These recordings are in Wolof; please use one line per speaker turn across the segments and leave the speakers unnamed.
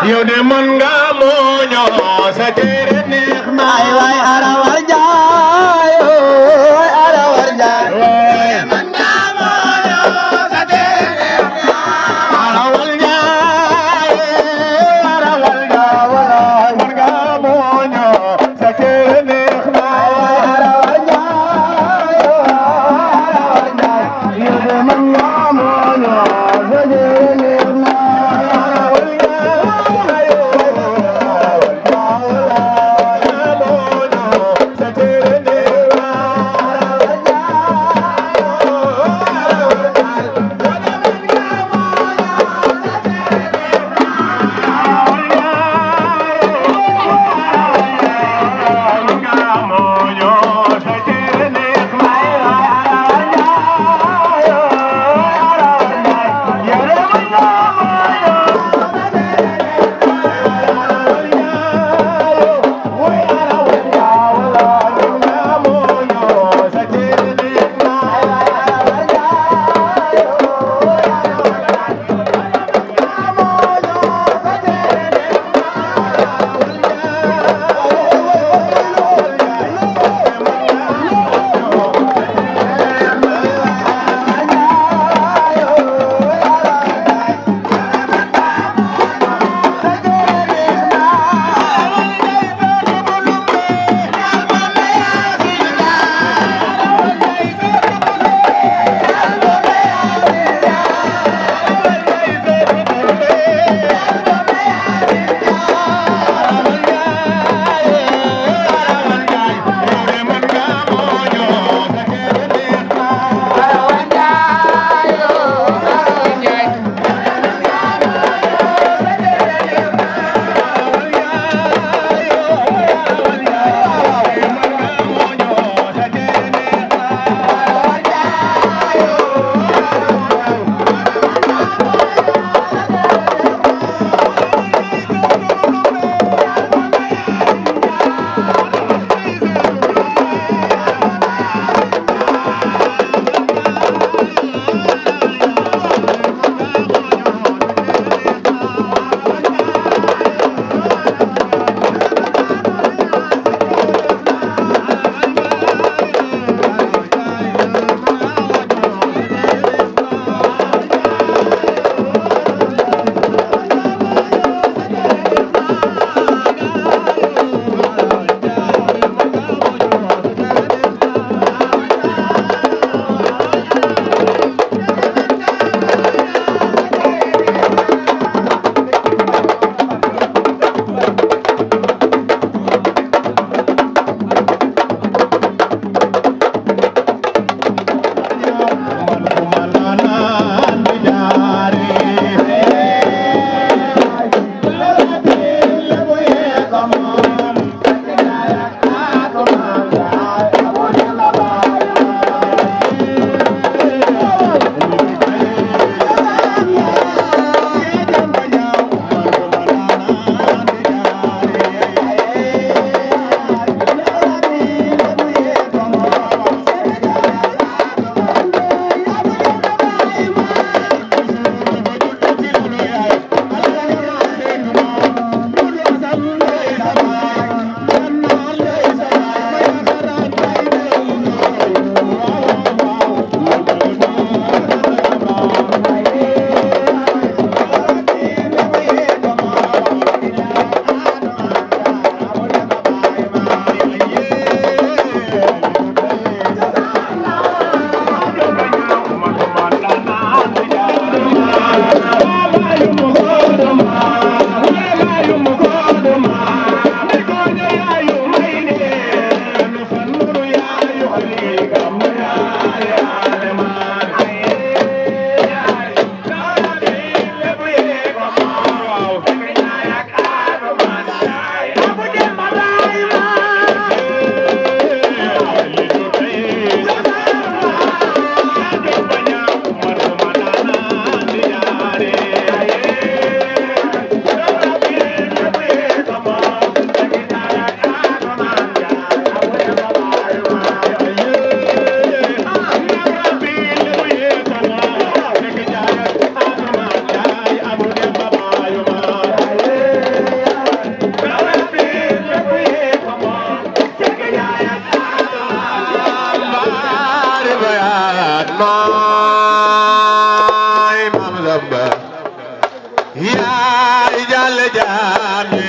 yow de mën nga mooñoo sa cere neex na
ay waay arawal jaay ooy arawal jaay
mën nga mooñoo sa cere neex na arawal jaay mën nga mooñoo sa cere neex na
arawal jaay yow de mën nga mooñoo sa cere neex na
maay Maam Samba yaay jàll jaame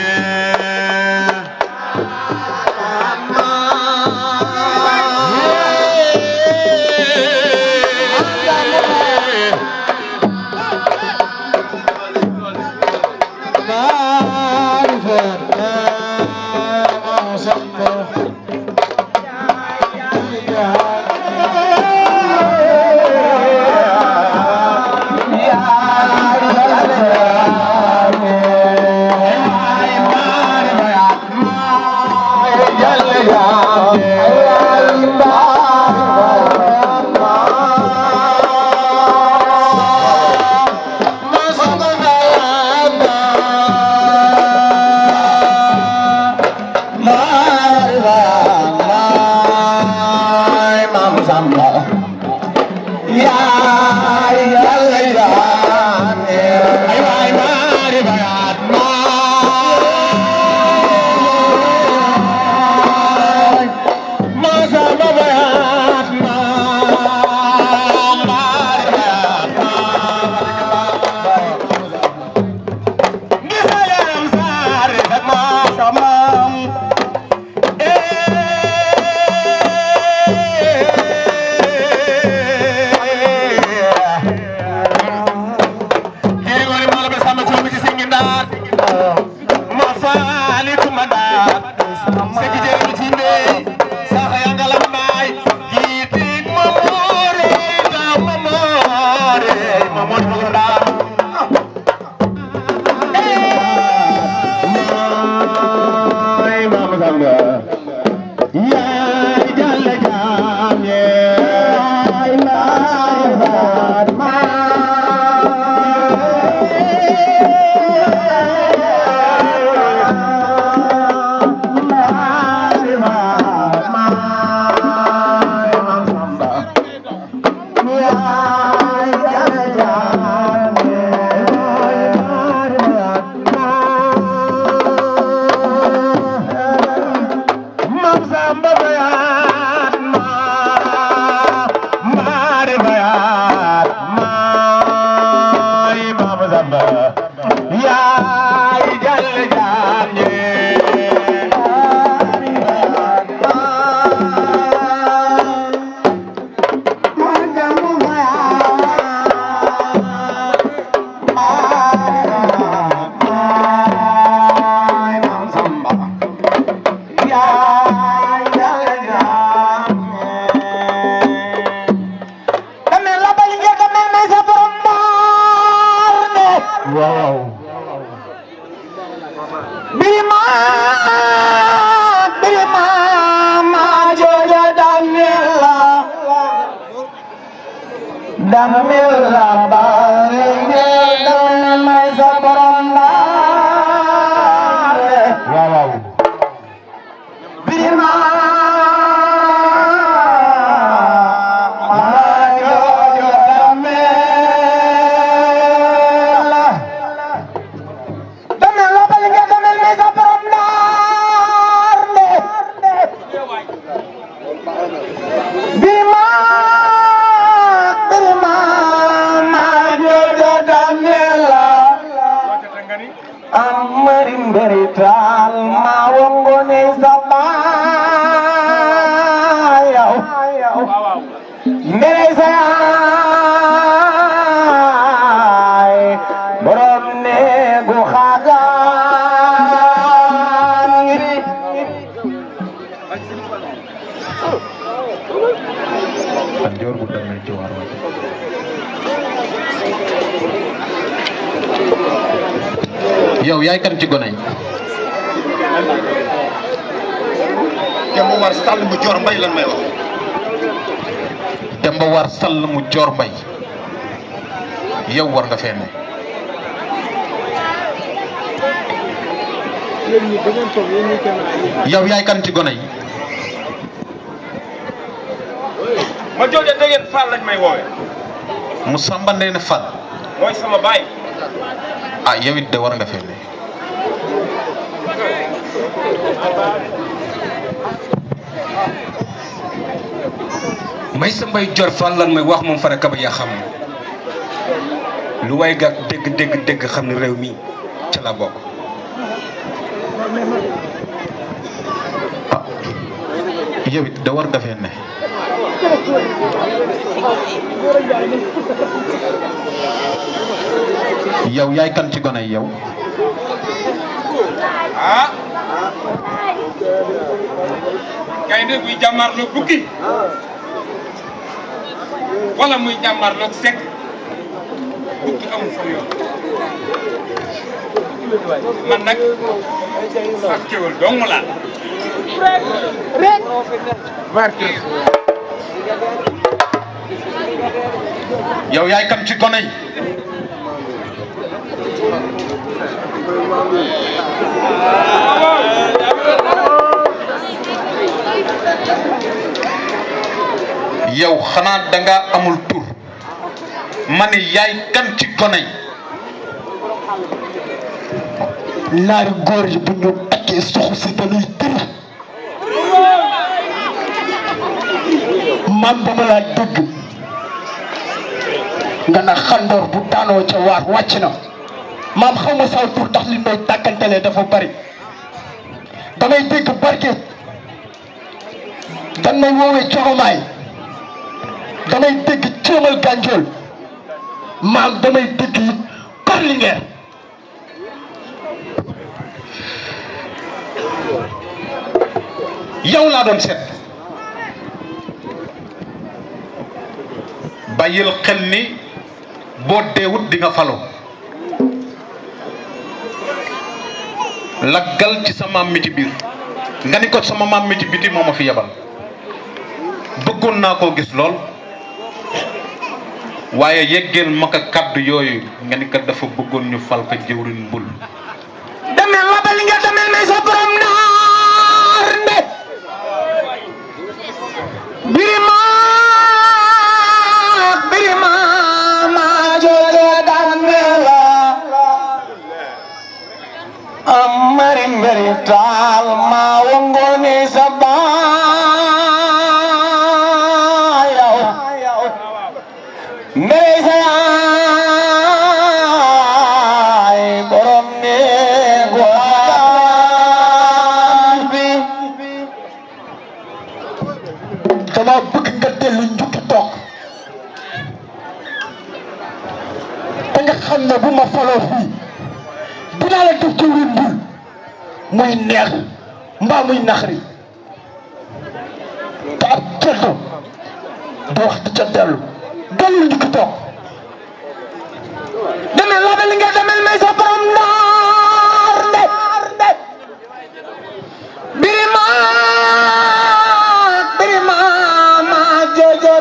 yow yaay kan ci gone yi.
Demba War Sall mu Joor Mbay lan may wax.
Demba War Sall mu Joor Mbay yow war nga fee ne. yow yaay kan ci gone yi.
ma jooja dégg ngeen Fall lañ may woowe.
mu Samba Ndeene Fall.
mooy sama baay.
ah yow it de war nga fee ne.
may sa mbay jor fan lan may wax moom fara kaba yaa xam lu way gàk dégg xam ne réew mi ca la bokk.
yow it da war nga fee ne yow yaay kan ci gone yi yow.
ah gaynde buy jàmmarloog bukki wala muy jàmmarloog sekk bukki amul fa yoon man nag ak kéwél dong laa
yow yaay kan ci gone yi. yow xanaa danga amul tur ma ne yaay kan ci gone yi.
naari góor yi bu ñu takkee suxu si dañuy tëri man ba ma laa dégg nga na xandoor bu daanoo ca waar wàcc na maam xaw ma saw tur ndax li may tàkkantelee dafa bari damay dégg barke dan may woowee cogomaay damay dégg céemal gànjool maam damay dégg it parlingeer
yow laa doon seet bàyyil xel ni boo deewut di nga falu laggal ci sa maam mi ci biir nga ni ko sama maam mi ci biti moo ma fi yebal bëggoon naa koo gis lool waaye yeggeel ma ko kàddu yooyu nga ni ko dafa bëggoon ñu fal ko jëwriñ mbul
demel wabal nga demel may sa borom naar nde birima ma jojo damela amari mberi taal ma wongoni sa bayaw mberi sa yaay borom ne dama bëgg nga dellu njukki toog te nga xam ne bu ma faloo fii dinaa la def ci win bul muy neex mbaa muy naxari te ab ceddo du wax di ca dellu njukki toog demel la bel nga demel may sa borom naar nde birima jojo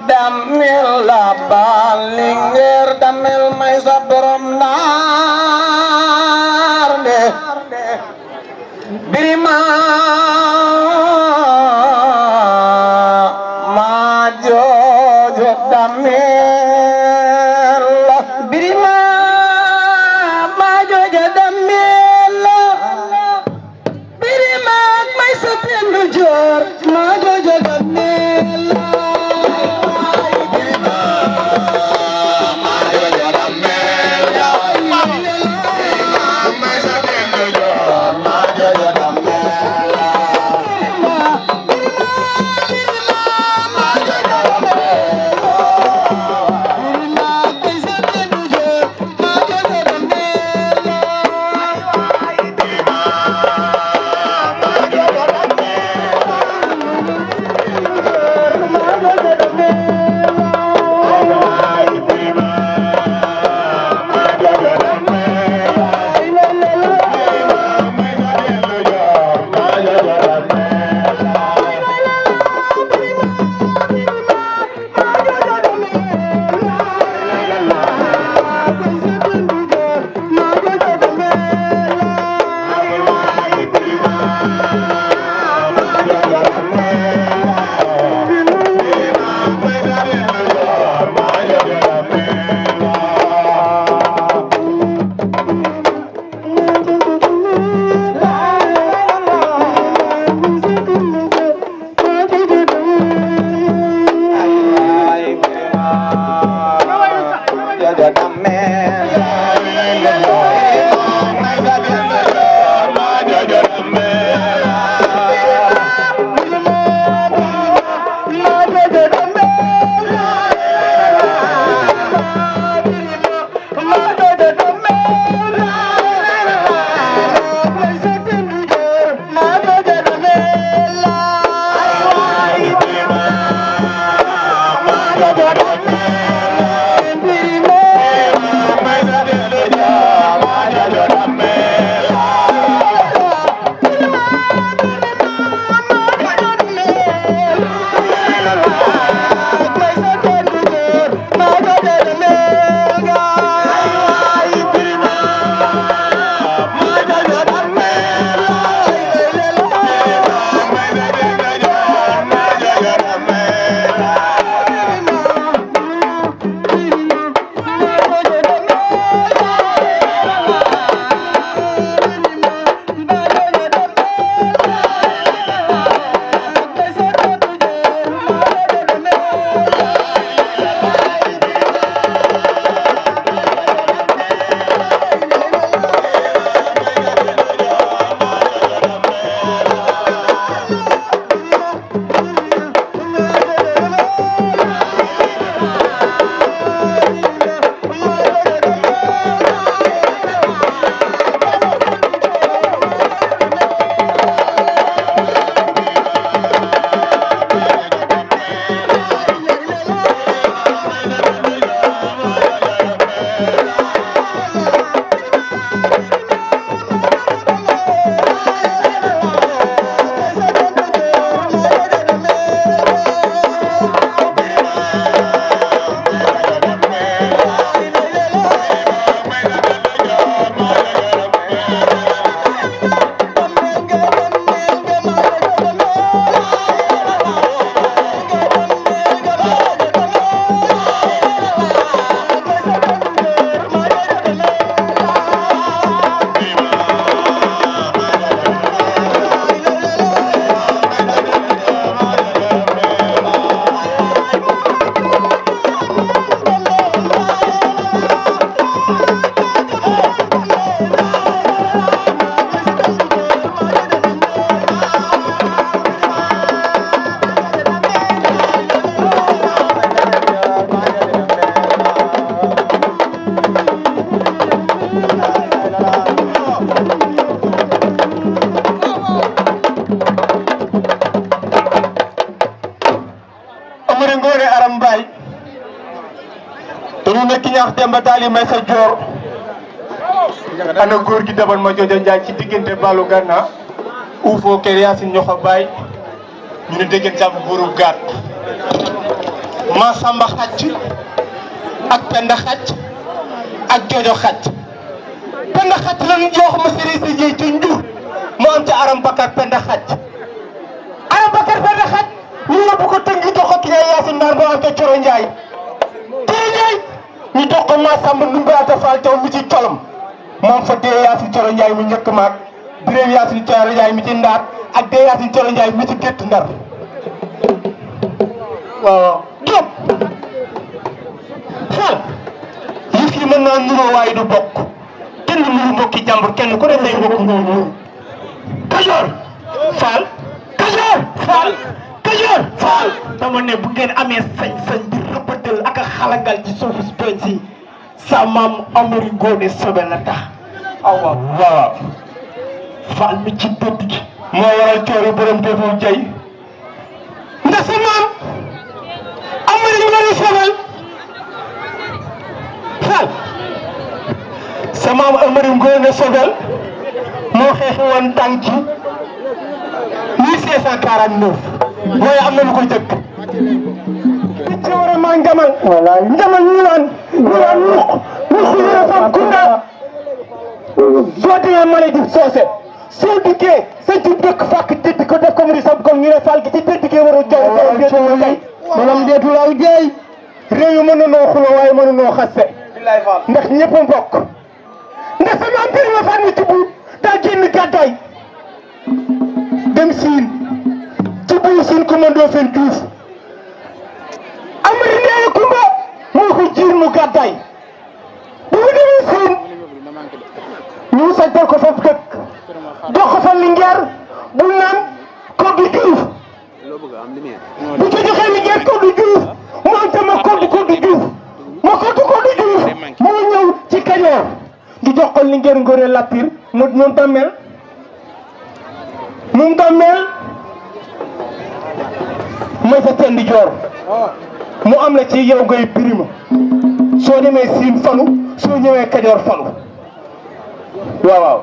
damela balingeer damel may sa borom naar nde birima ma jojo damela birima ma jojo damela birima may sa pendu joor ma jojo damela ñaax Demba Tali may sa joor ana góor gi daban ma jojo njaay ci diggante balu ganna uufoo kër Yaasin ñoxo baay ñu ne dégg jàmm buuru gaat ma samba xacc ak penda xacc ak jojo xacc penda xacc lan jox ma sëriñ si jëy ci njur mu am ca aram bakar penda xacc aram bakar penda xacc ñu yóbbu ko tëngi jox ko ki ngay Yaasin naan boo am ca Coro Njaay ñu dox ko ma samba nu mbaata faal taw mi ci colom moom fa dee Yaasin Coro Njaay mu njëkk maag biréew Yaasin Coro Njaay mi ci ndaat ak dee Yaasin Coro Njaay mi ci gétt ndar waaw Diop Fall yëf yi mën naa nuroo waaye du bokk kenn nuru mbokki jàmbur kenn ku ne say mbokk ñoo Kajoor Fall Kajoor Fall Kajoor Fall dama ne bu ngeen amee sañ-sañ di rëbëtal ak a xalangal ci suufu penc si sa maam Amari Ngoone Sobel la tax awa waaw Fall mi ci dëdd gi moo waral coori borom defoo jay ndax sa maam Amari Ngoone Sobel Fall sa maam Amari Ngoone Sobel moo xeexi woon tànk 1549 mooy am na lu ko jëkk ci war a maa njamal njamal ñu naan luq yëre fam kunda soo demee Mali di soose soo dikkee sa ci dëkk fàkk tëdd ko def ko mu di sab comme ñu ne Fall gi ci tëdd gi war a jow deetu kay maanaam deetu laaw jeey réew yi mën na noo xulo waaye mën na noo xasse ndax ñëpp a mbokk ndax sama mbir ma fan mi tubu daa génn gàddaay dem siin ci biir siin commando fen Diouf Amari Ndeeye Kumba moo ko jiir mu gàddaay bu mu demee siin wutal ko foofu dëkk jox ko fa Linguère bu naan Codou Diouf bu ko joxee Linguère Codou Diouf moom itam ma Codou Diouf moo ñëw ci Kajoor di jox ko Linguère Ngoré Latyr moom tam mel mooy sa tendi joor mu am la ci yow ngay birima soo demee Siin falu soo ñëwee Kajoor falu waaw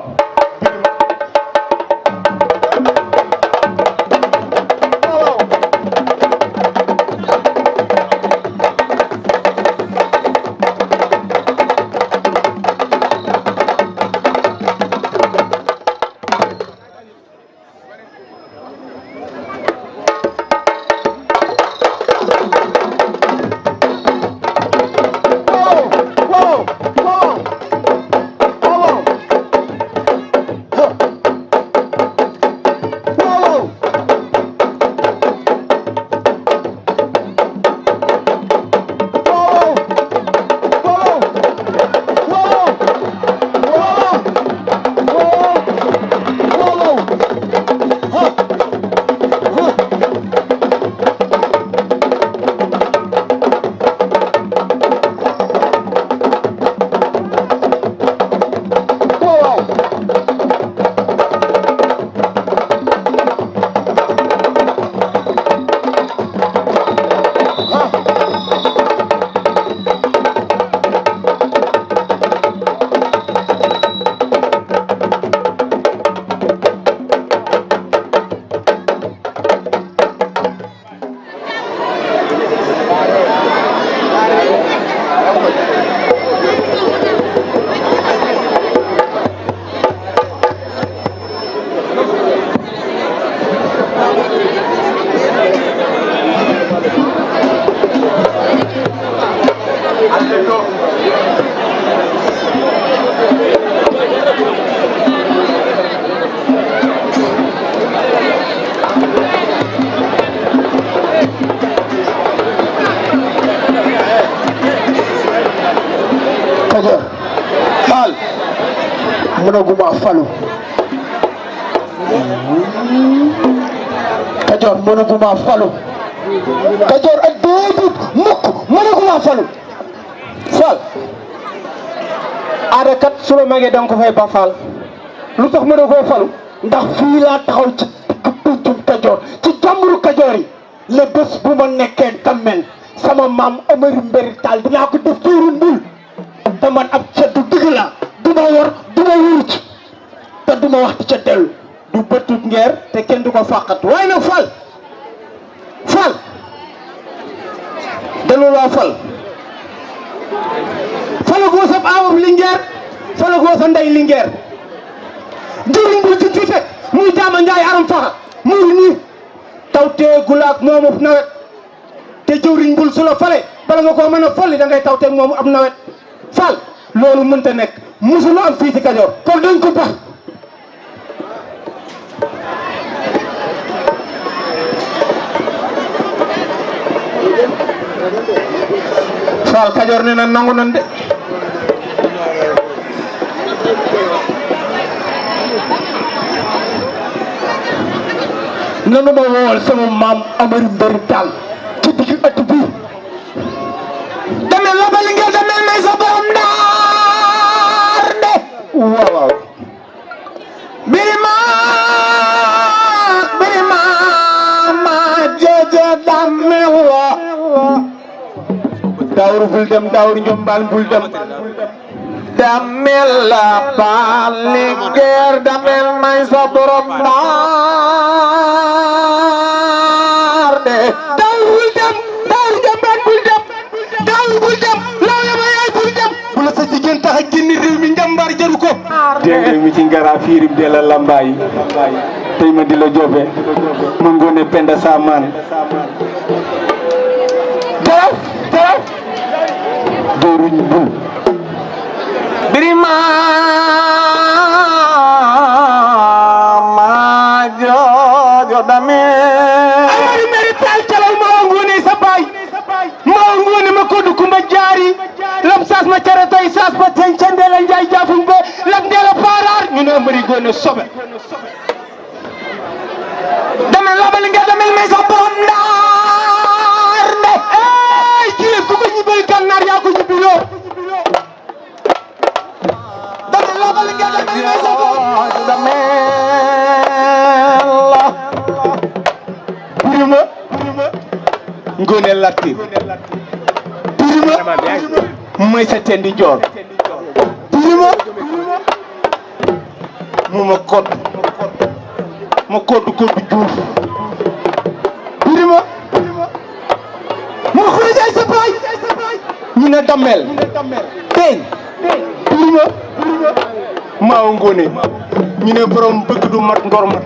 Kajoor xaal mënaguma falu Kajoor mënaguma falu Kajoor ak déedéet mukk mënaguma falu Fall aada kat su la magee danga ko fay ba Fall lu tax mënagoo falu ndax fii laa taxaw ci pencum Kajoor ci jàmburu Kajoor yi le bés bu ma nekkee Damel sama maam Amari Mbéri Taal dinaa ko def tuuru mbul te man ab ceddu dëgg la du ma yor du ma wuruc te du ma waxtu ca dellu du bëtut ngeer te kenn du ko fàqat waaye nag Fall dalu laa falagoo sa aawam Linguère falagoo sa ndey Linguère jëriñ bu ci tuute muy jaama njaay aram faxa muy nii taw teegul ak moomu nawet te jëwriñ bul su la fale bala nga koo mën a folli da ngay taw teeg moomu ab nawet Fall loolu mënta nekk musulu am fii ci Kajoor kon dañ ko bax Fall Kajoor nee na nangu nan de nanu ma woowal sama maam Amari Mbéri Taal ci digg ëtt bi Damel la ba Linguère Damel may sa borom ndaar de waaw birima ma jeje Damel wa Daawur bul dem Daawur Njombaan bul dem Damel la ba Linguère Damel may sa borom ndaar de Daawur bul dem Daawur Njombaan bul dem Daawur bul dem law ya ma yaay bul dem bu la sa jigéen tax a génn réew mi njàmbaar jaru ko dégg mi ci ngara fiirim de la lambaay tey ma di la jobe ma ngoone penda samaan dara dooruñ bul birima ma joojo Damel Amari Mbéri Taal calal ma ngoone sa baay ma ngoone ma kodu kumba jaari lam saas ma cara tay saas ba ten ca ndeela njaay jaafuñ ba lak ndeela paaraar ñu ne na sobe damel labal nga damel may sa borom ndaar nde ey kii ku ko ñibbil gànnaar yaa ko ñibbi yoo damel labal nga damel may sa borom damel Birima Ngoone Latir Birima mooy sa tendi joor Birima mu ma kodd juuf Birima mu xuri jaay sa baay ñu ne damel teeñ Birima maaw Ngoone ñu ne borom bëgg du mat ngor mat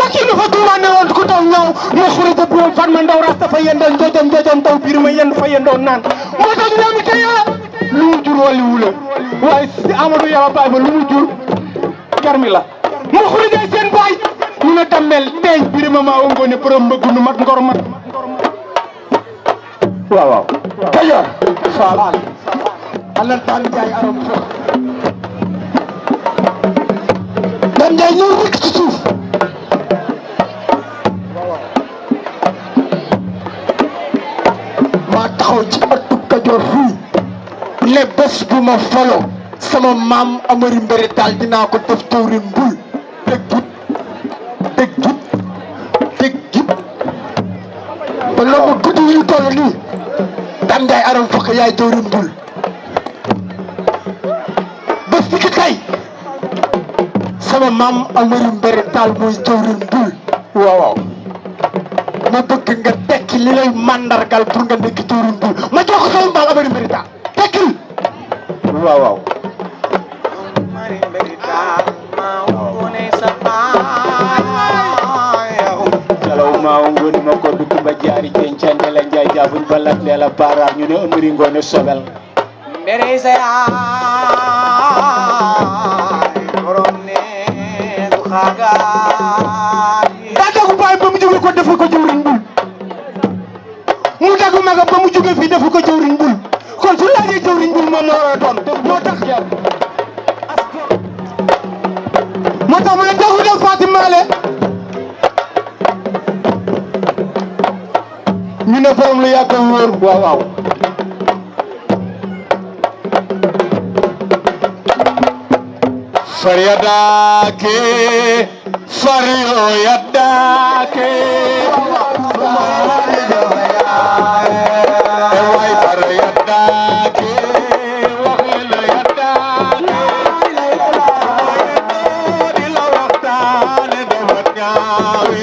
kii dafa tuuma ne woon ku taw ñëw mu xuri te biiram fan ma ndaw ras dafa yendal njojom taw Birima yenn fa yendoo naan moo tax ñu am tey lu mu jur wali wula waaye si Amadou Yawa baay ba lu mu jur garmi la mu xuri jaay seen baay ñu ne damel teeñ Birima maa Ngoone borom bëgg nu mat ngor mat waaw Kajoor faal alal tan jaay aram fo dam jaay ñëw rek ci suuf maa taxaw ci ëttu Kajoor fii ne bés bu ma falo sama maam Amari Mbéri Taal dinaa ko def tawrin mbul dëgg git ba loolu guddi yi toll nii dam jaay aram fokk yaay tawrin mbul bés bi ki tey sama maam Amari Mbéri Taal mooy tawrin mbul waaw ma bëgg nga tekki li lay mandargal pour nga nekk tawrin mbul ma jox ko sama maam Amari Mbéri Taal tekkil waaw salaw maa Ngoone ma ko dugg ba jaari cencande la njaay jaabuñ ba lat leela baaraar ñu ne Amari Ngoone sobel
Mbéri sa yaay borom ne du xaagaat
daa dagu baay ba mu jóge ko defu ko jawriñ bul mu dagu magam ba mu jóge fii defu ko jawriñ bul kon su laajee jawriñ bul moom moo war a doon moo tax mu ne dagu dem Fatimaale ñu ne borom lu yàgg wóor waaw far yaddaake far yoo yaddaake waay far yaddaake wax la yaddaake di la waxtaane dafa ñaawe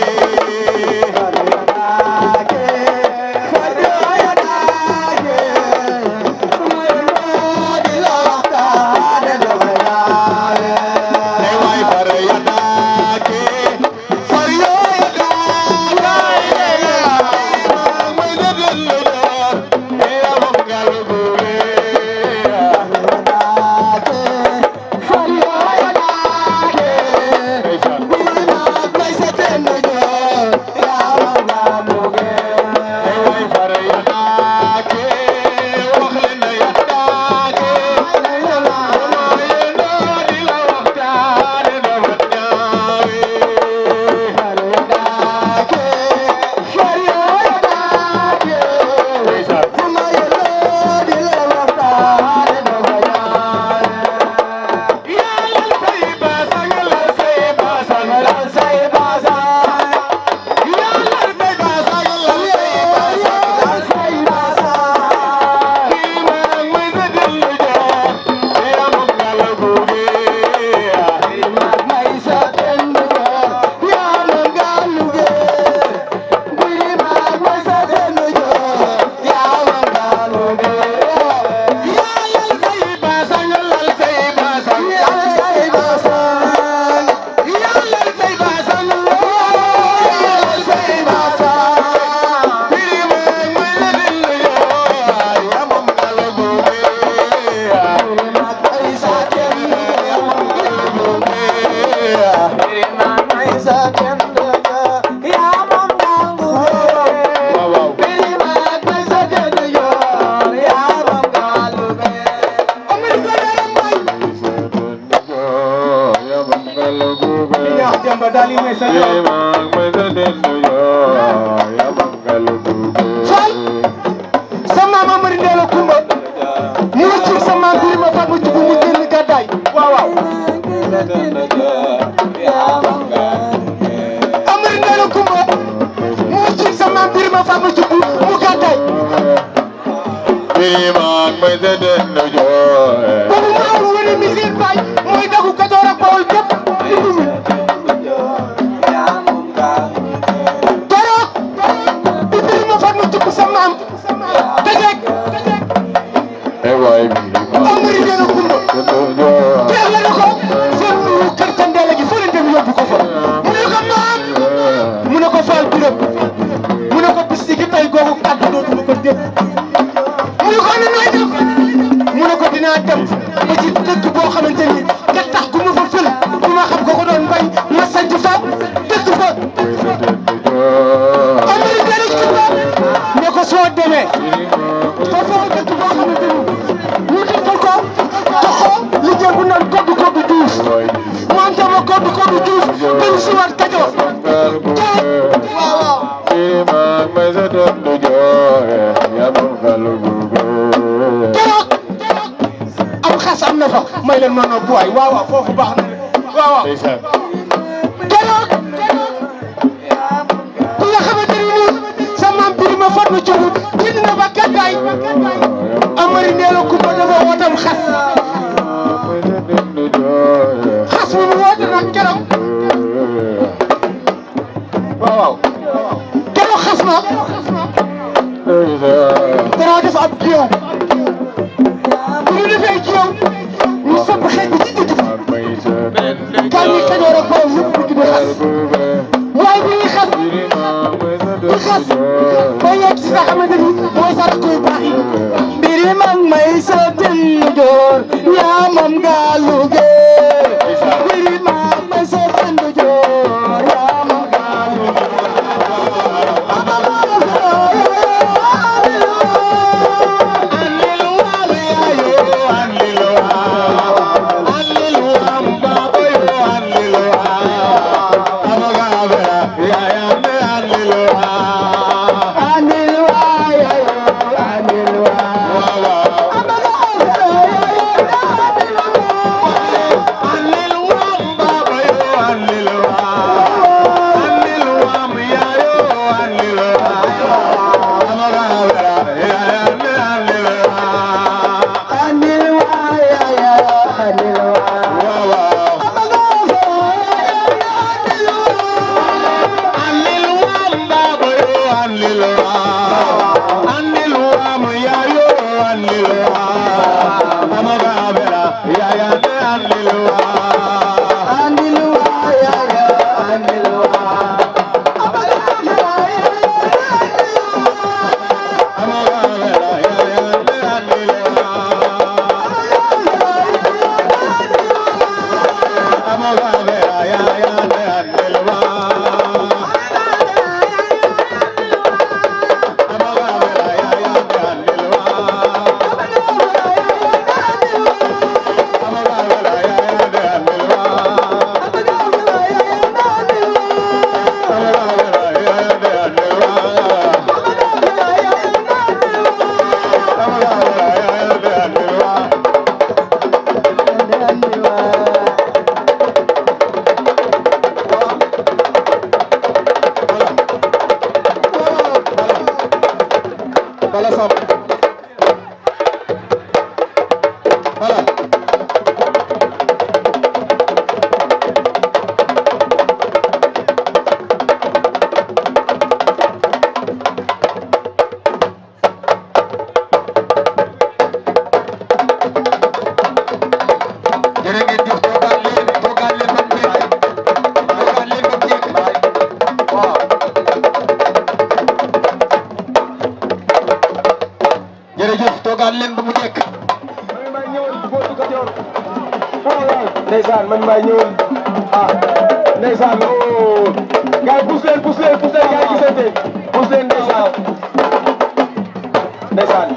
Hello.
Bamba daal yi may sa yoon Fall sa maam Amari Ndeela Kumba mu ngi ci sa maam bi ma fa mu ci mu génn gàddaay waaw waaw Amari Ndeela Kumba mu ngi ci sa maam bi ma fa mu ci mu gàddaay boobu maa ngi wane misir baay mooy dagu Kajoor ak Bawol képp keroog Ibrahima fa mu ci sa maam dajeeg Amari Ndeela Kumba teel la ko seen kër Tandela gi foo leen dem yóbbu ko fa mu ne ko maam mu ne ko Fall Biram mu ne ko bis gi tey googu kàddu dootuma ko dégg mu ne ko ne nooy def mu ne ko dinaa dem ba ci dëkk boo xamante ni te tax ku ma fa fël ku ma xam ko ko doon bañ ma sant fa dëkk fa Amari Ndeela Kumba ne ko soo demee te foo dëkk boo xamante ni ñu dëkkal ko jox ko li jël bu naan koddu duus mu am sama koddu duus dañu si war Kajoor waaw keroog am xas am na fa may leen ma nopp waay waaw waaw foofu baax na waaw waaw keroog ku nga xamante ni nii sa maam Birima Fatma Thioub génn na ba gàddaay Amari Ndeela Kumba dafa wootam xas xas mi mu woote nag keroog waaw waaw keroog xas ma danaa def ab jiw bu ñu defee jiw ñu sopp xeet bi ci digg bi kan yi Kajoor ak Bawol yëpp digg bi xas waaye bu ñuy xas di xas ba yegg si nga xamante ni mooy sax koy baax yi mbiri mag may sa dënn joor yaa moom gaalu géer mbiri mag may sa dënn joor yaa moom gaalu
ndeysaan man maa ñëwoon ah ndeysaan oh gars yi pousse leen gars yi gisante pousse leen ndeysaan ndeysaan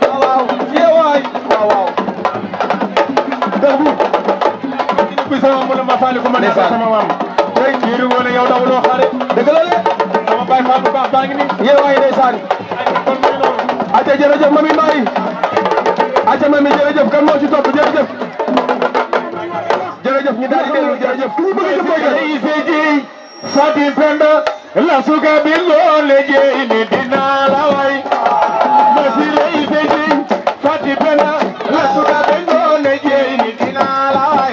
waaw waaw yee waay waaw waaw dër bi
Fall ku ma nekk sama maam tey Yiru Ngoone yow dawuloo xare
dëgg la de
sama Baye Fall bu baax baa ngi nii
yéen waay ndeysaan
kon muy noonu
aca jërëjëf mami Mbaye aca mami jërëjëf kan moo ci topp jërëjëf jërëjëf ñu daal di dellu jërëjëf ku ñu bëgg a jëf
Fati Penda la suka bi loo liggéey ni dina la way Masile Isegi Fati Penda la suka bi loo liggéey ni dina la way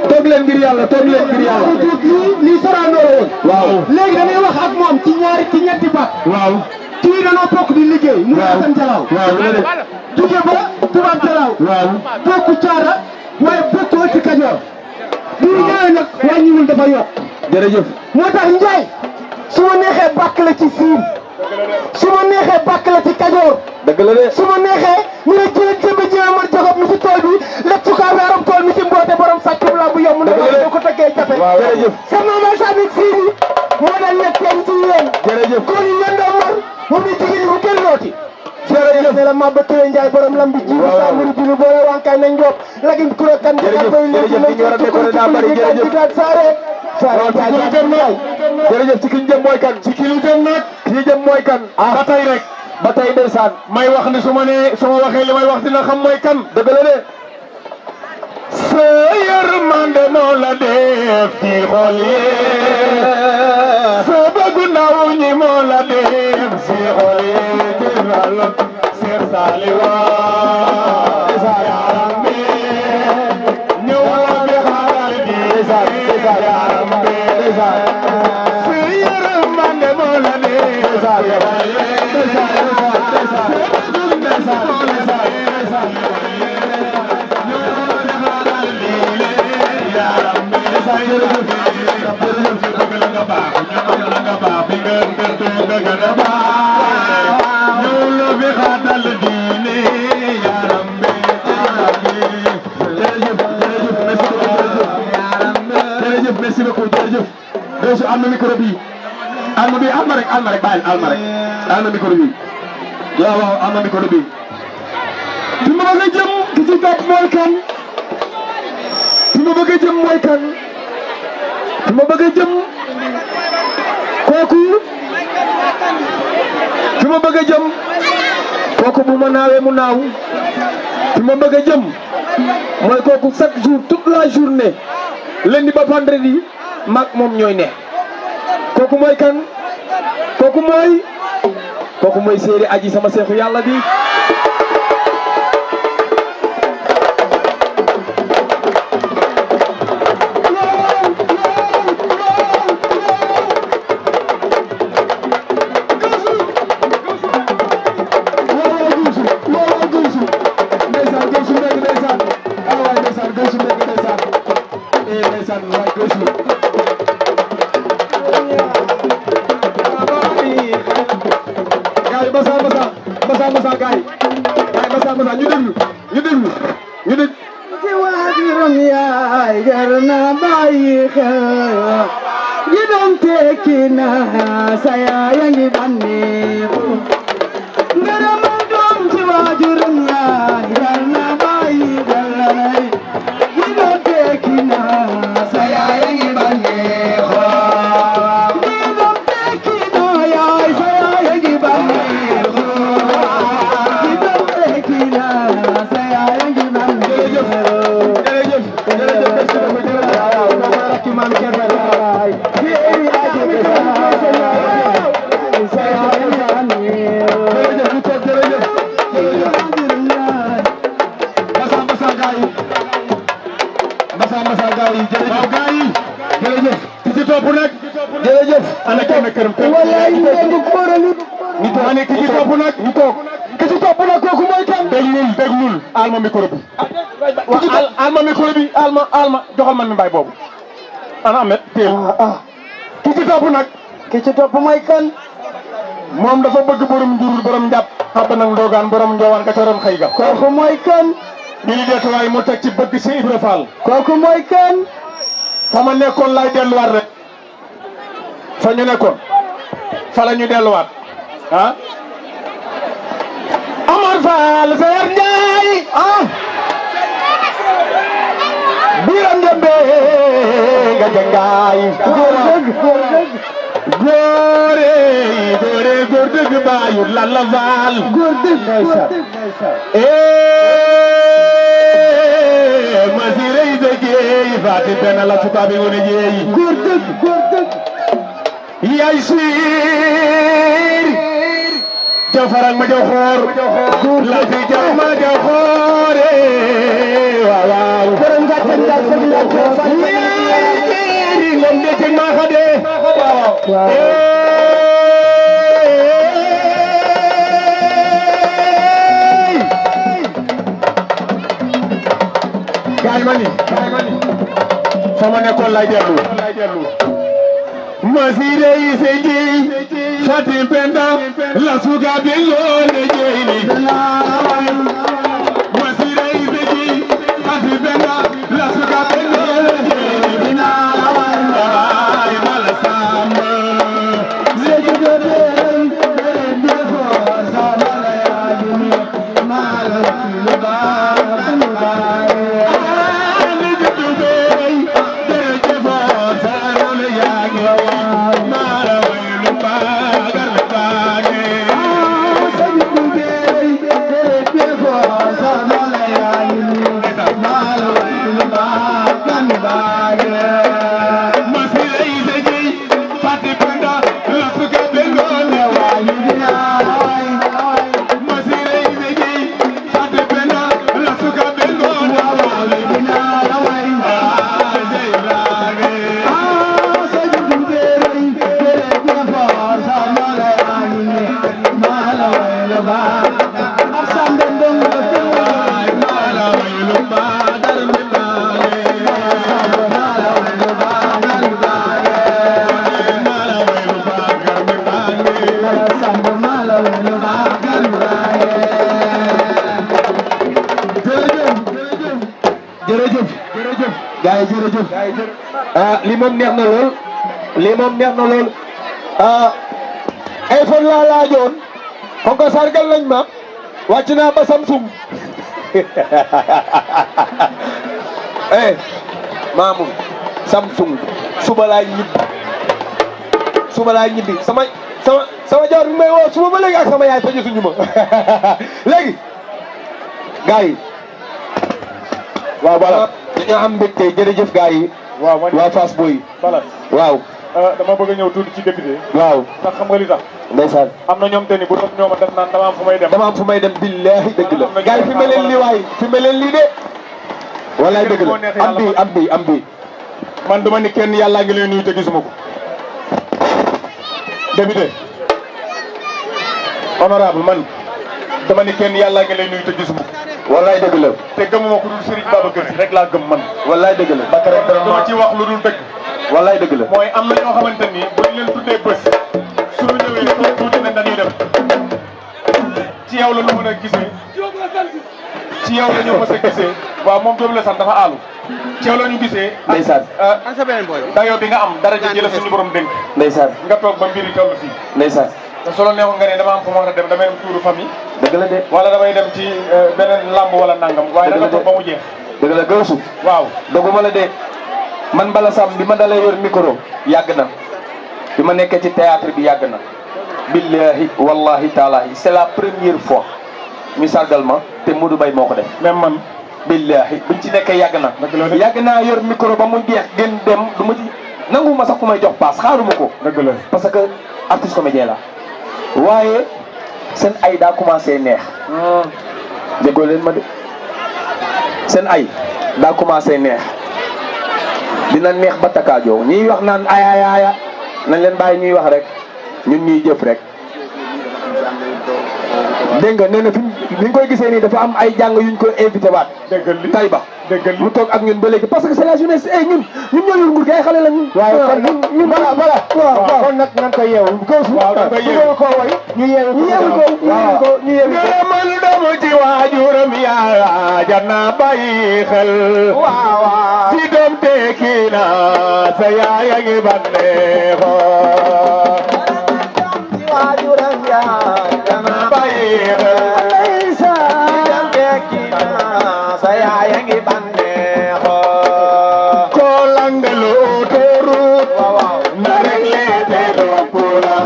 toog leen ngir yàlla toog leen ngir yàlla
lii soraandoo woon
waaw
léegi dañuy wax ak moom ci ñetti baat
waaw
kii dañoo bokk di liggéey mu Assane Jalaaw
waaw
jóge ba Tubaab Jalaaw
waaw
bokk caara waaye bokkoo ci Kajoor bii ñëwee nag wàññiwul dafa yokk
jërëjëf
moo tax Njaay su ma neexee bàkk la ci Siin su ma neexee bàkk la ci Kajoor
dëgg la de
su ma neexee ñu ne jëlee jëmbe jëme mar jogob mi si tool bi lépp sukaa weeram tool mi si mboote borom sàcc bu la bu yomb na boo ko tëggee jafe
waaw jërëjëf
sama ma sami Siini moo dal nekk teen ci yéen
jërëjëf
kon yi ñan doon mar moom ni jigéen bu kenn looti
jërëjëf
ne la ma ba Touré Ndiaye borom lam bi ji sa muri dinu boole wankay nañ job lagin kuro kan
jërëjëf jërëjëf li ñu war a décorer daa bari jërëjëf
saare
jërëjëf ci ki ñu jëm mooy kan
ci ki ñu jëm nag
ki ñu jëm mooy kan
ba tey rek
ba tey ndeysaan
may wax ni su ma waxee li may wax dina xam mooy kan
dëgg la de
sa yërmande moo la def ci xol yi sa bëggu ndaw ñi moo la def ci xol yi jëral Seex Saaliwa yaram bi ñëw bi xaaral di yaram bi sa yërmande moo la def ci xol yi
merci beaucoup jërëjëf Youssou am na micro bi alma bi alma rek bàyyil alma rek am na micro bi waaw waaw am na micro bi fi ma bëgg a jëm ki ci topp mooy kan fi ma bëgg a jëm mooy kan fi ma bëgg a jëm kooku fi ma bëgg a jëm kooku bu ma naawee mu naaw fi ma bëgg a jëm mooy kooku chaque jour toute la journée lundi ba vendredi mag moom ñooy ne kooku mooy kan kooku mooy séeri aji sama seexu yàlla bi alma micro bi alma micro bi alma joxal man mi mbay boobu ana amet teel ki ci topp nag
ki ci topp mooy kan
moom dafa bëgg borom njurul borom njàpp xaba nag ndoogaan borom njoowaan ka coron xëy ga
kooku mooy kan
ñu ni deetuwaay mu teg ci bëgg si Ibra Fall
kooku mooy kan
fa ma nekkoon lay delluwaat rek fa ñu nekkoon fa la ñu delluwaat ah Amar Fall Seer Njaay biram njambe nga jangaay góor dëgg baayu Lalla Fall
góor dëgg
ma si rey sa géey faati benn la sukaabi wone jeey
góor dëgg
yaay siir jaw farang ma jaw xoor la fi jaw ma jaw xoore waaw waaw
borom gàttal daal fa la ko fa
yaay siir ngom de ci ma xade
waaw
gaay ma ni sama nekkoon lay dellu masire yi seji Fatim Penda la suga bengole jeini masire yi seji Fatim Penda la suga bengole jeini ay mala sama
seji dore de ko sama ya dini mala luba
li moom neex na lool li moom neex na lool iPhone laa laajoon kon ko sargal lañ ma wàcc naa ba Samsung Mamoun Samsung suba laa ñibbi sama jawar bi may woo suba ba léegi ak sama yaay fa gisuñu ma léegi gars yi waaw voilà dañoo am mbégte jërëjëf gars yi waa Fass Boy waaw
dama bëgg a ñëw tuuti ci député
waaw
ndax xam nga li tax
ndeysaan
am na ñoom te ni bu doon ñooma def naan dama am fu may dem
dama am fu may dem billahi dëgg la gars yi fi ma leen lii waay fi ma leen lii de wallaay dëgg la am bi man duma ni kenn yàllaa ngi leen nuyu te gisuma ko député honorable man dama ni kenn yàllaa ngi leen nuyu te gisuma ko wallaay dëgg la
te gëmuma ko dul Serigne Babacar Sy rek laa gëm man
wallaay dëgg la
Bakary dama ci wax lu dul dëgg
wallaay dëgg la
mooy am na ñoo xamante ni bu ñu leen tuddee bés suñu ñëwee toog tuuti ne dañuy dem ci yow la ñu mën a gisee ci yow la ñu mës a gisee waaw moom doomu la sant dafa aalu ci yow la ñu gisee
ndeysaan
dayoo bi nga am daraja ji la suñu borom dénk
ndeysaan
nga toog ba mbiri toll fii
ndeysaan
te solo neexoon nga ne dama am fu ma war a dem damay dem tuuru famille
dëgg la de
wala damay dem ci beneen lamb wala nangam waaye da nga toog ba mu jeex
dëgg la gawsu
waaw
doguma la de man Bala Sam bi ma dalee yor micro yàgg na bi ma nekkee ci théâtre bi yàgg na billahi wallahi taalahi c'est la première fois ñu sargal ma te Modou Mbaye moo ko def
même man
billahi buñ ci nekkee yàgg na yàgg naa yor micro ba mu jeex gën dem du ma ci
nanguwuma sax ku may jox paas xaaruma ko.
dëgg la
parce que artiste comédien la waaye seen ay daa commencé neex. déggoo leen ma de seen ay daa commencé neex dina neex ba takkaajoo ñiy wax naan ay nañ leen bàyyi ñuy wax rek ñun ñuy jëf rek. dégg nga nee na fi ni nga koy gisee nii dafa am ay jàng yuñ ko invité waat.
dëggal li
Taïba
dëggal li
mu toog ak ñun ba léegi parce que c'est la jeunesse ñun ñoo yor nguur gi ay xale la ñun.
waaye kon ñun voilà kon nag nan ko yeewu.
waaw da nga koy yeewu
ko way ñu yeewu
ñu yeewu ko
man dama ci waajuram yaa janna bàyyi xel.
waaw
ci doom tekki na sa yaay a ngi bànneexoo.
ci waajuram yaa janna
bàyyi xel.
sa yaay a ngi bànneexoo.
ko langalu autoroute. na réglé te topp la.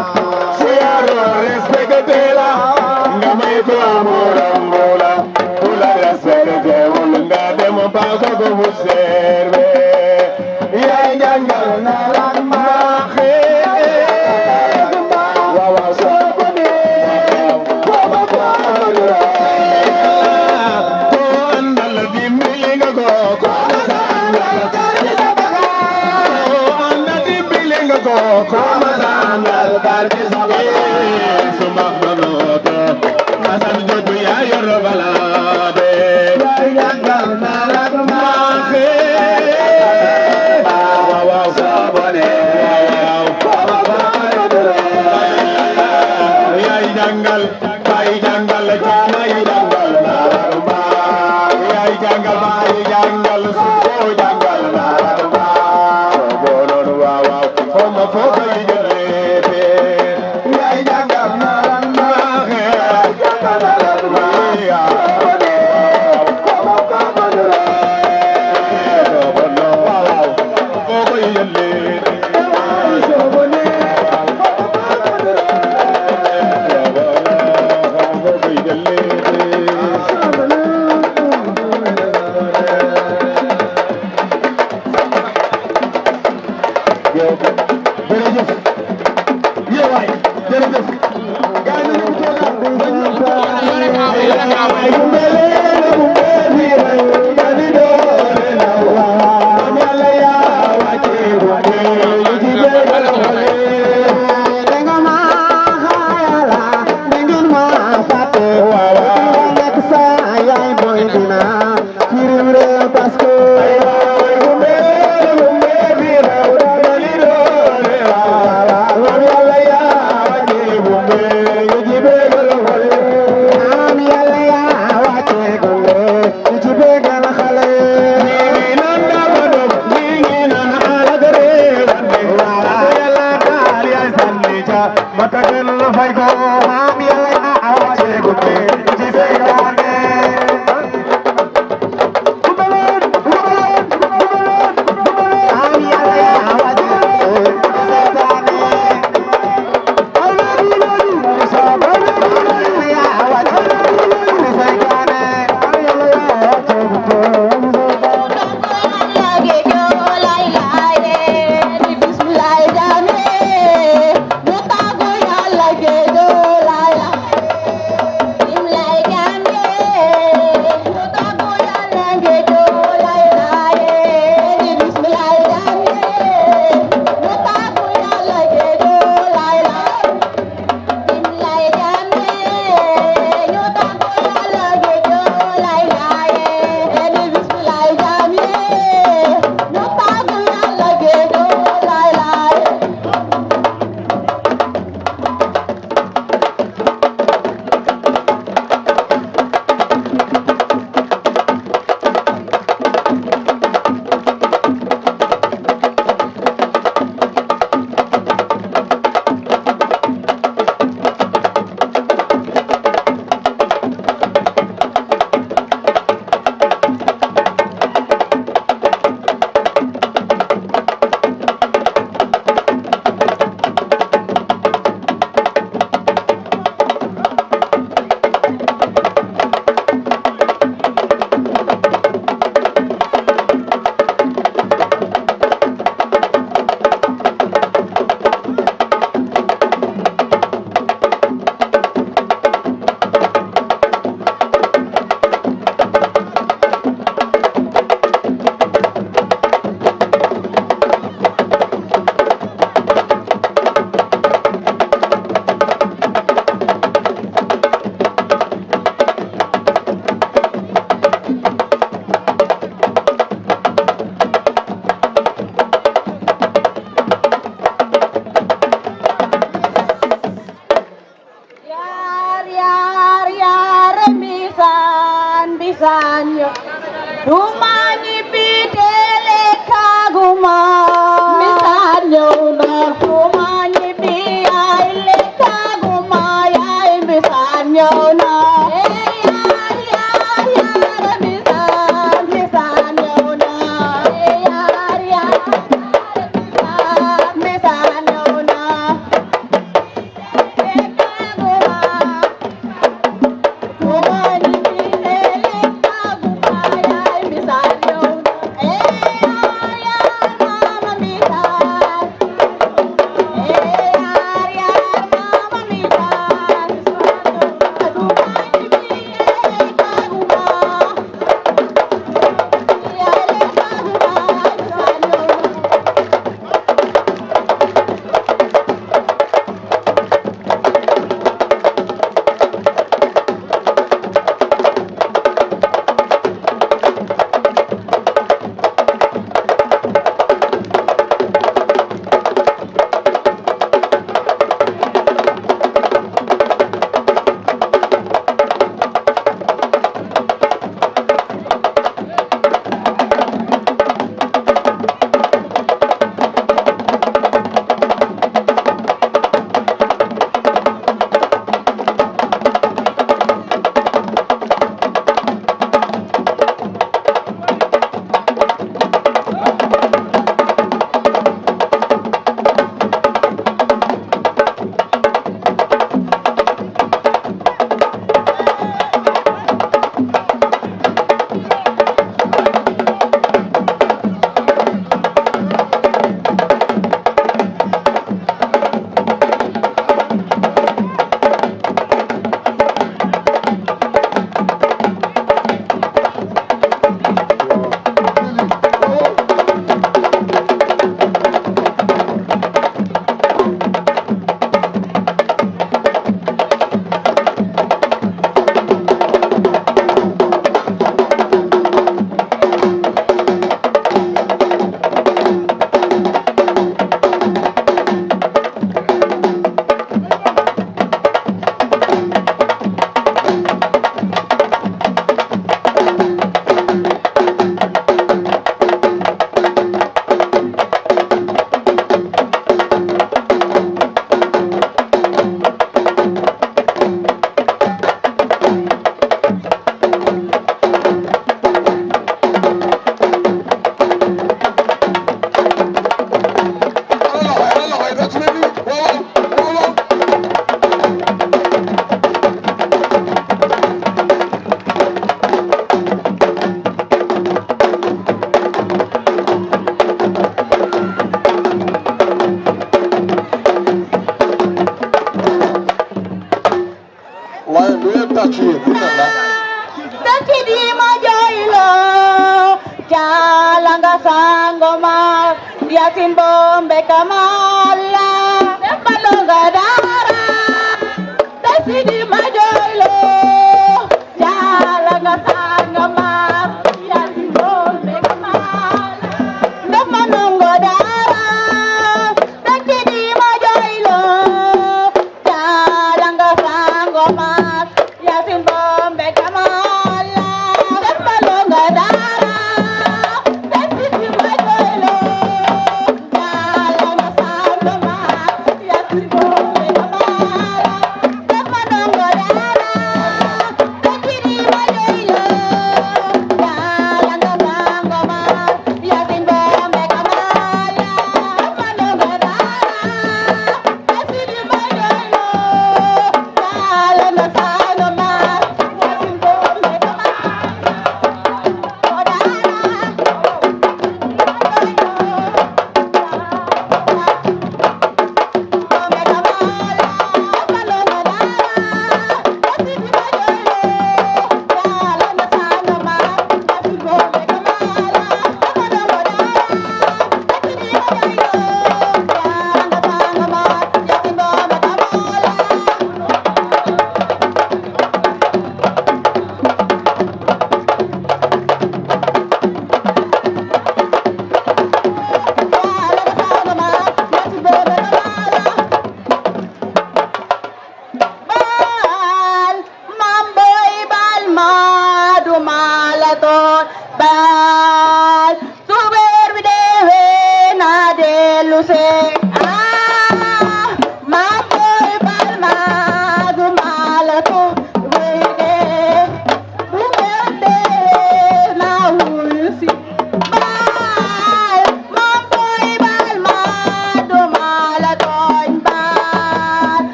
su yaroo respecté la. nga may ko amuram la. ku la respecté wul nga dem ba ko ko bu serve. yaay jàngal na la
Bismillah, misanyo Tumanyi bitele kaguma misanyo na tumanyi biaile kaguma ya misanyo na Sangoma Yasin Bombe Kamala Balonga Dara Tasidi Majoilo Jalanga Sangoma Yasin Bombe Kamala Namanongo Dara Tasidi Majoilo Jalanga Sangoma Yasin Bombe Kamala Balonga Dara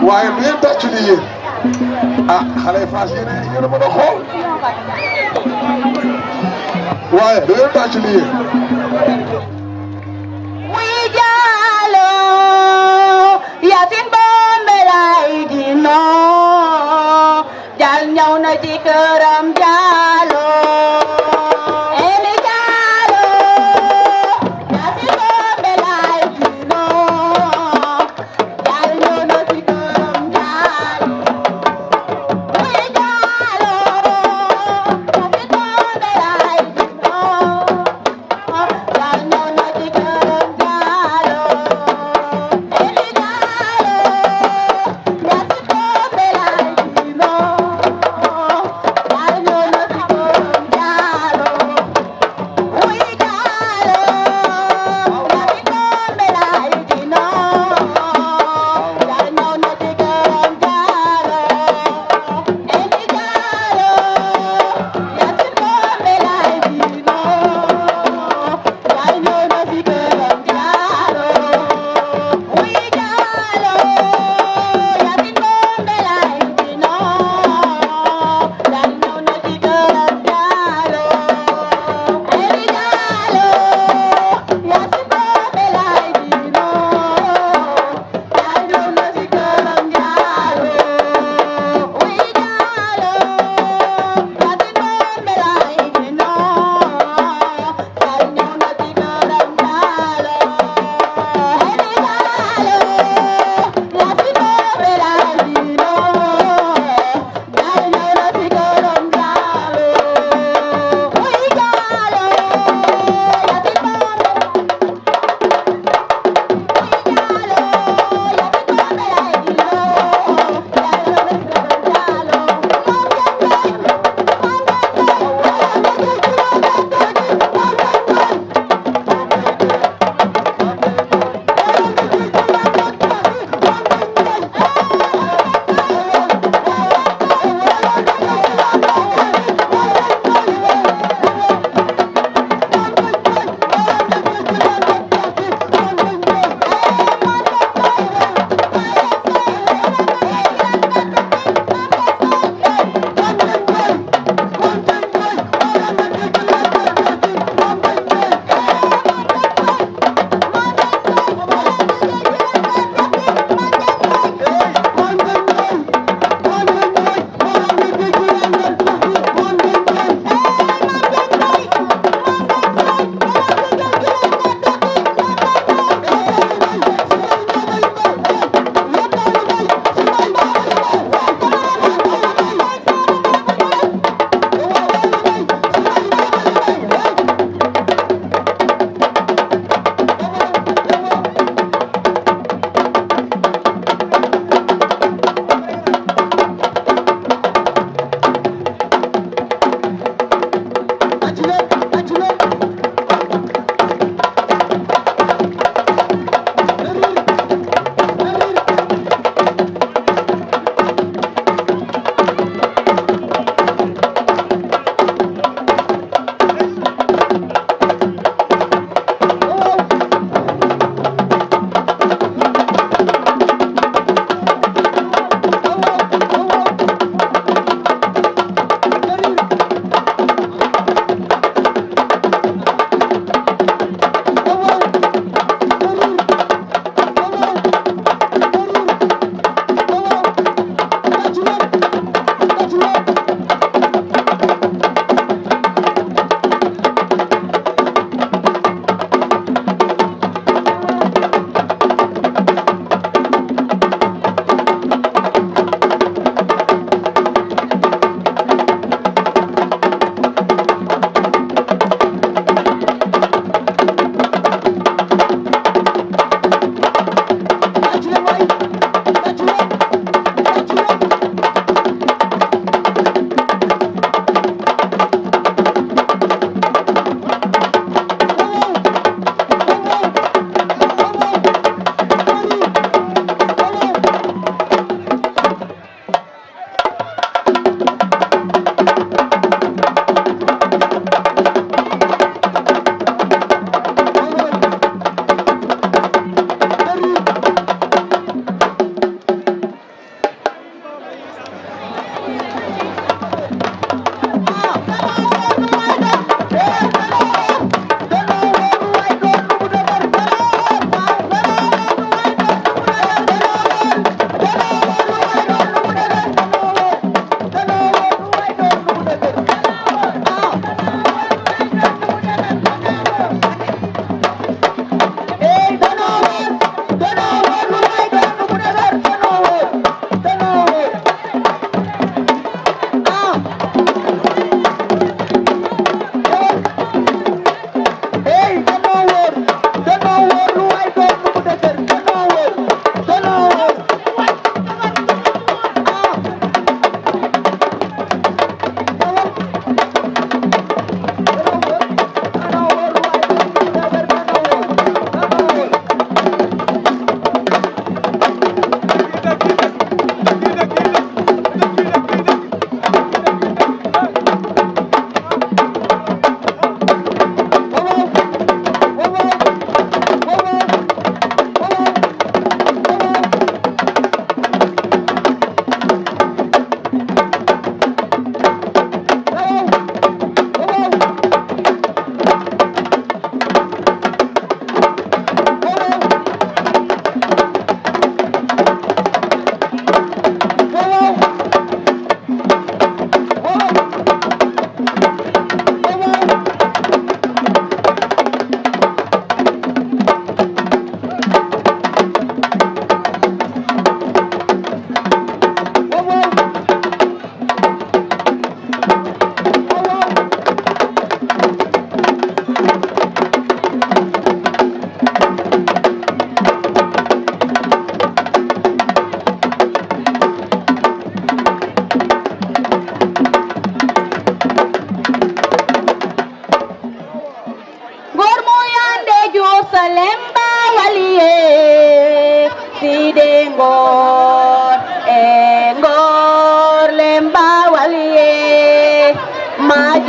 waaye bu ngeen tàccu lii yéen ah xale Fass yéen a mën a xool waaye bu ngeen tàccu lii yéen.
Wijalo Yasin Bombe lay dino jal ñëw na ci këram Jalo Eli Jalo Yasin Bombe lay dino jal ñëw na ci këram Jalo Wijalo Yasin Bombe lay dino jal ñëw na ci këram Jalo Eli Jalo Yasin Bombe lay dino jal ñëw na ci këram Jalo Uy Jalo Yasin Bombe lay dino jal ñëw na ci këram Jalo Eli Jalo Yasin Bombe lay dino jal ñëw na ci këram Jalo Uy Jalo Yasin Bombe lay dino jal ñëw na ci këram Jalo Eli Jalo Yasin Bombe lay dino jal ñëw na ci këram Jalo Uy Jalo Yasin Bombe lay dino jal ñëw na ci këram Jalo Eli Jalo Yasin Bombe lay dino jal ñëw na ci këram Jalo Uy Jalo Yasin Bombe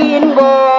Jigin boy